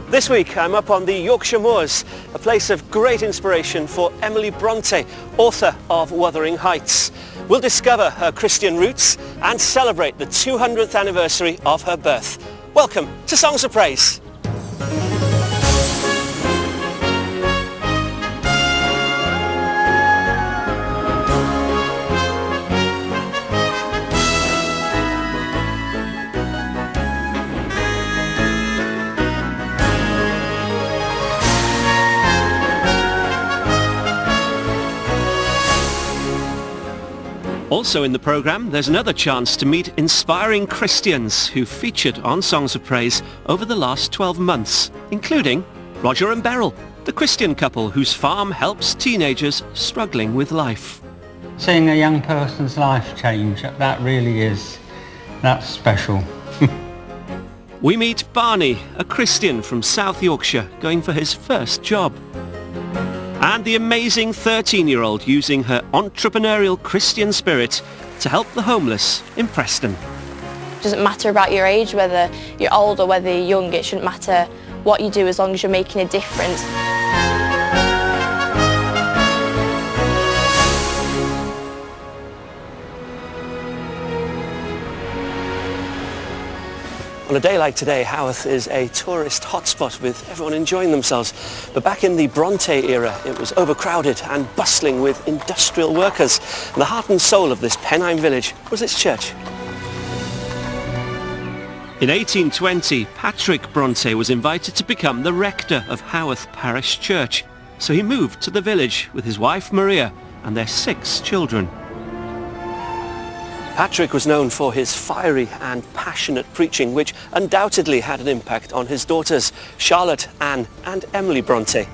This week I'm up on the Yorkshire Moors, a place of great inspiration for Emily Bronte, author of Wuthering Heights. We'll discover her Christian roots and celebrate the 200th anniversary of her birth. Welcome to Songs of Praise. Also in the programme, there's another chance to meet inspiring Christians who featured on Songs of Praise over the last 12 months, including Roger and Beryl, the Christian couple whose farm helps teenagers struggling with life. Seeing a young person's life change, that's special. We meet Barney, a Christian from South Yorkshire, going for his first job. And the amazing 13-year-old using her entrepreneurial Christian spirit to help the homeless in Preston. It doesn't matter about your age, whether you're old or whether you're young, it shouldn't matter what you do as long as you're making a difference. On a day like today, Haworth is a tourist hotspot with everyone enjoying themselves. But back in the Bronte era, it was overcrowded and bustling with industrial workers. And the heart and soul of this Pennine village was its church. In 1820, Patrick Bronte was invited to become the rector of Haworth Parish Church. So he moved to the village with his wife Maria and their 6 children. Patrick was known for his fiery and passionate preaching, which undoubtedly had an impact on his daughters, Charlotte, Anne and Emily Bronte.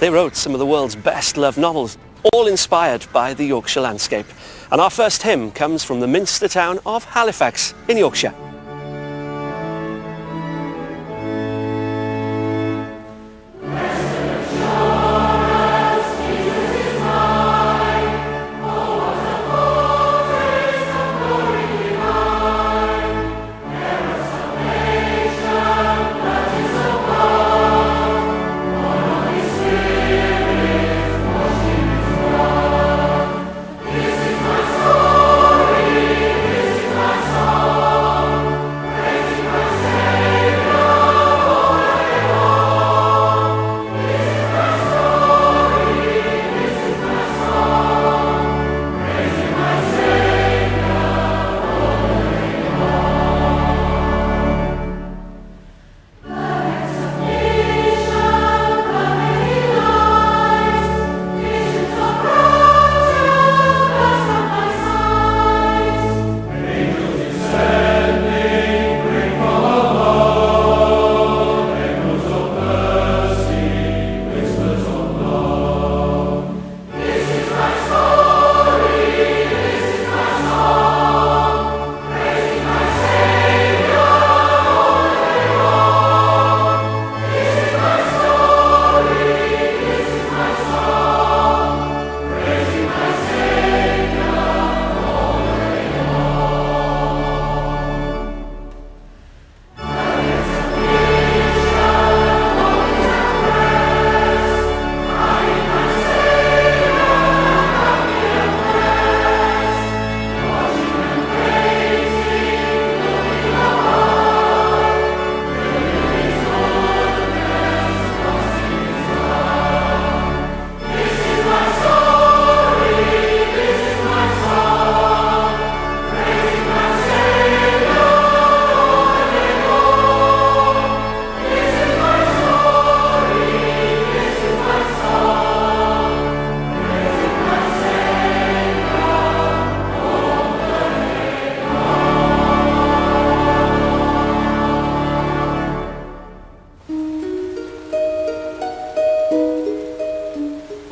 They wrote some of the world's best-loved novels, all inspired by the Yorkshire landscape. And our first hymn comes from the Minster town of Halifax in Yorkshire.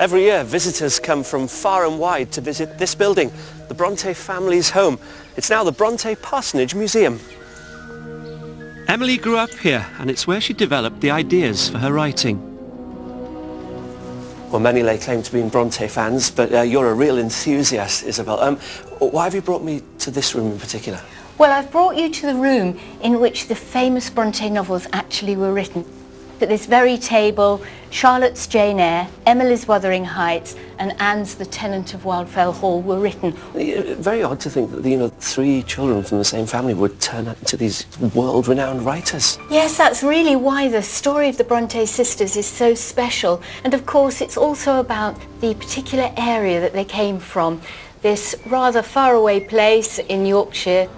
Every year, visitors come from far and wide to visit this building, the Bronte family's home. It's now the Bronte Parsonage Museum. Emily grew up here, and it's where she developed the ideas for her writing. Well, many lay claim to being Bronte fans, but you're a real enthusiast, Isabel. Why have you brought me to this room in particular? Well, I've brought you to the room in which the famous Bronte novels actually were written. At this very table, Charlotte's Jane Eyre, Emily's Wuthering Heights and Anne's The Tenant of Wildfell Hall were written. Very odd to think that, three children from the same family would turn out into these world-renowned writers. Yes, that's really why the story of the Bronte sisters is so special. And of course, it's also about the particular area that they came from, this rather faraway place in Yorkshire.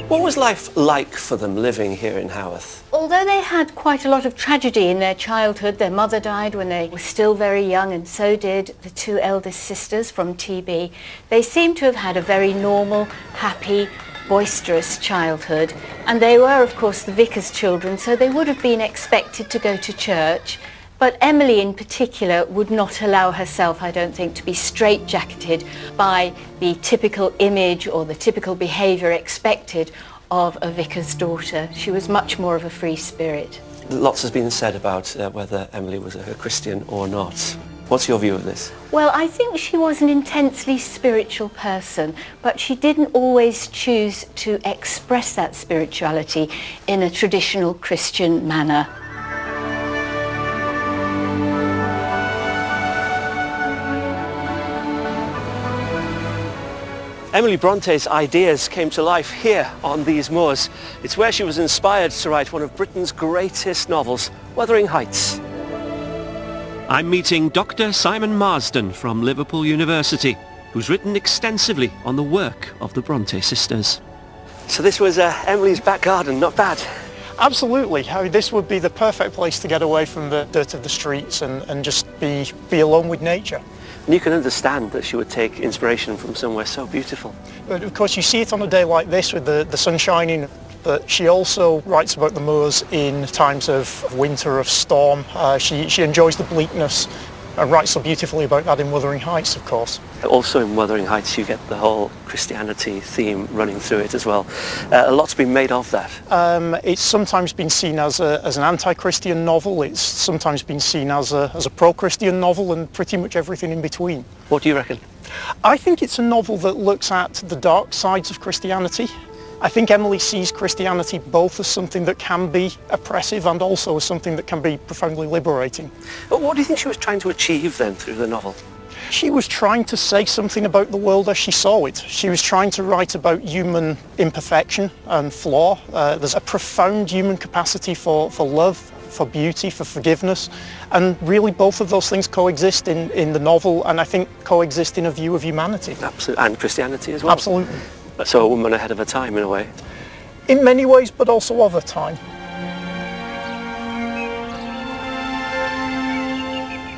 What was life like for them living here in Haworth? Although they had quite a lot of tragedy in their childhood, their mother died when they were still very young, and so did the two eldest sisters from TB, they seem to have had a very normal, happy, boisterous childhood. And they were, of course, the vicar's children, so they would have been expected to go to church. But Emily in particular would not allow herself, I don't think, to be straitjacketed by the typical image or the typical behaviour expected of a vicar's daughter. She was much more of a free spirit. Lots has been said about whether Emily was a Christian or not. What's your view of this? Well, I think she was an intensely spiritual person, but she didn't always choose to express that spirituality in a traditional Christian manner. Emily Bronte's ideas came to life here on these moors. It's where she was inspired to write one of Britain's greatest novels, Wuthering Heights. I'm meeting Dr. Simon Marsden from Liverpool University, who's written extensively on the work of the Bronte sisters. So this was Emily's back garden, not bad. Absolutely. This would be the perfect place to get away from the dirt of the streets and just be alone with nature. And you can understand that she would take inspiration from somewhere so beautiful. But of course you see it on a day like this with the sun shining, but she also writes about the moors in times of winter, of storm. She enjoys the bleakness and writes so beautifully about that in Wuthering Heights, of course. Also in Wuthering Heights you get the whole Christianity theme running through it as well. A lot's been made of that. It's sometimes been seen as an anti-Christian novel, it's sometimes been seen as a pro-Christian novel, and pretty much everything in between. What do you reckon? I think it's a novel that looks at the dark sides of Christianity. I think Emily sees Christianity both as something that can be oppressive and also as something that can be profoundly liberating. But what do you think she was trying to achieve then through the novel? She was trying to say something about the world as she saw it. She was trying to write about human imperfection and flaw. There's a profound human capacity for love, for beauty, for forgiveness, and really both of those things coexist in the novel, and I think coexist in a view of humanity. Absolutely, and Christianity as well. Absolutely. So a woman ahead of her time in a way. In many ways, but also of her time.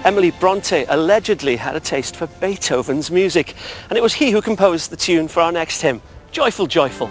Emily Bronte allegedly had a taste for Beethoven's music, and it was he who composed the tune for our next hymn, Joyful, Joyful.